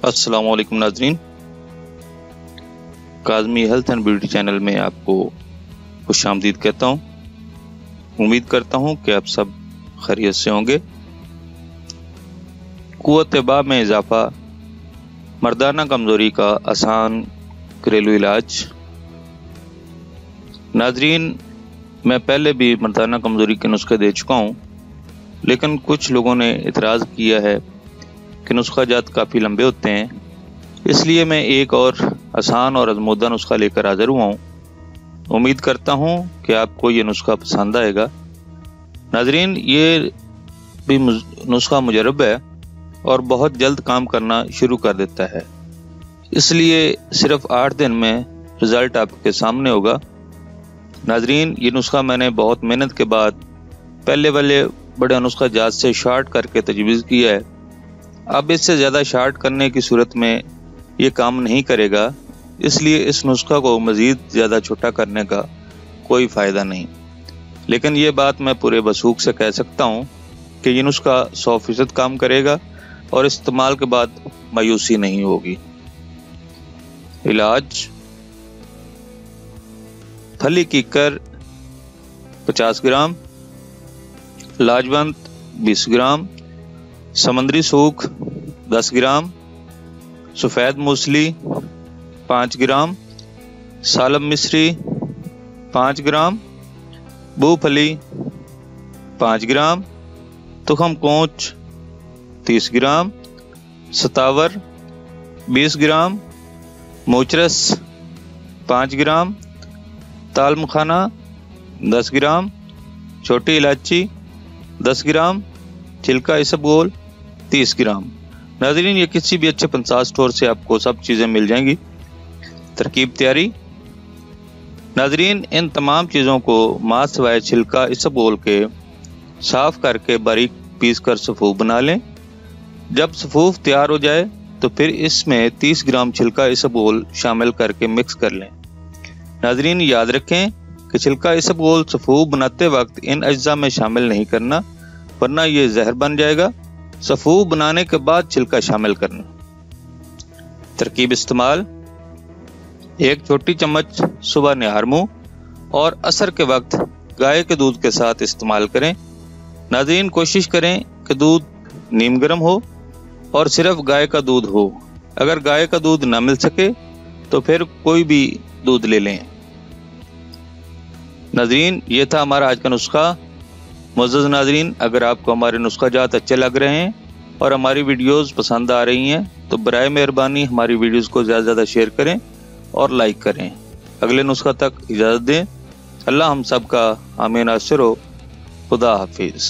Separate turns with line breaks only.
अस्सलाम वालेकुम नाजरीन, Kazmi health and beauty channel में आपको खुशामदीद कहता हूँ। उम्मीद करता हूँ कि आप सब खैरियत से होंगे। क़ुव्वत-ए-बा में इजाफा, मर्दाना कमज़ोरी का आसान घरेलू इलाज। नाजरीन, मैं पहले भी मर्दाना कमज़ोरी के नुस्खे दे चुका हूँ, लेकिन कुछ लोगों ने इतराज़ किया है कि नुस्खा जात काफ़ी लंबे होते हैं, इसलिए मैं एक और आसान और आज़मूदा नुस्खा लेकर हाज़िर हुआ हूँ। उम्मीद करता हूँ कि आपको ये नुस्खा पसंद आएगा। नाजरीन, ये भी नुस्खा मुजरब है और बहुत जल्द काम करना शुरू कर देता है, इसलिए सिर्फ 8 दिन में रिज़ल्ट आपके सामने होगा। नाजरीन, ये नुस्खा मैंने बहुत मेहनत के बाद पहले वाले बड़े नुस्खा जात से शार्ट करके तजवीज़ किया है। अब इससे ज़्यादा शार्ट करने की सूरत में ये काम नहीं करेगा, इसलिए इस नुस्खा को मज़ीद ज़्यादा छोटा करने का कोई फ़ायदा नहीं। लेकिन ये बात मैं पूरे वसूख से कह सकता हूँ कि ये नुस्खा 100% काम करेगा और इस्तेमाल के बाद मायूसी नहीं होगी। इलाज: फली कीकर 50 ग्राम, लाजवंत 20 ग्राम, समंदरी सूख 10 ग्राम, सफ़ेद मूसली 5 ग्राम, सालब मिश्री 5 ग्राम, मूंगफली 5 ग्राम, तुखम कोंच 30 ग्राम, सतावर 20 ग्राम, मोचरस 5 ग्राम, ताल मखाना 10 ग्राम, छोटी इलायची 10 ग्राम, छिलका इसबगोल 30 ग्राम। नाज़रीन, ये किसी भी अच्छे पंसार स्टोर से आपको सब चीज़ें मिल जाएंगी। तरकीब तैयारी: नाज़रीन, इन तमाम चीज़ों को मां सिवाय छिलका इसबगोल के साफ़ करके बारीक पीस कर सफ़ूफ बना लें। जब सफ़ूफ तैयार हो जाए तो फिर इसमें 30 ग्राम छिलका इसबगोल शामिल करके मिक्स कर लें। नाज़रीन, याद रखें कि छिलका इसबगोल सफ़ूफ बनाते वक्त इन अज्जा में शामिल नहीं करना, वरना ये जहर बन जाएगा। सफ़ूफ बनाने के बाद छिलका शामिल करना। तरकीब इस्तेमाल: 1 छोटी चम्मच सुबह निहार मुंह और असर के वक्त गाय के दूध के साथ इस्तेमाल करें। नाज़रीन, कोशिश करें कि दूध नीम गर्म हो और सिर्फ गाय का दूध हो। अगर गाय का दूध ना मिल सके तो फिर कोई भी दूध ले लें। नाज़रीन, ये था हमारा आज का नुस्खा। मुअज़्ज़ज़ नाज़रीन, अगर आपको हमारे नुस्खा जात अच्छे लग रहे हैं और हमारी वीडियोस पसंद आ रही हैं तो बराए मेहरबानी हमारी वीडियोस को ज़्यादा से ज़्यादा शेयर करें और लाइक करें। अगले नुस्खा तक इजाज़त दें। अल्लाह हम सब का हामी नासिर हो। खुदा हाफिज़।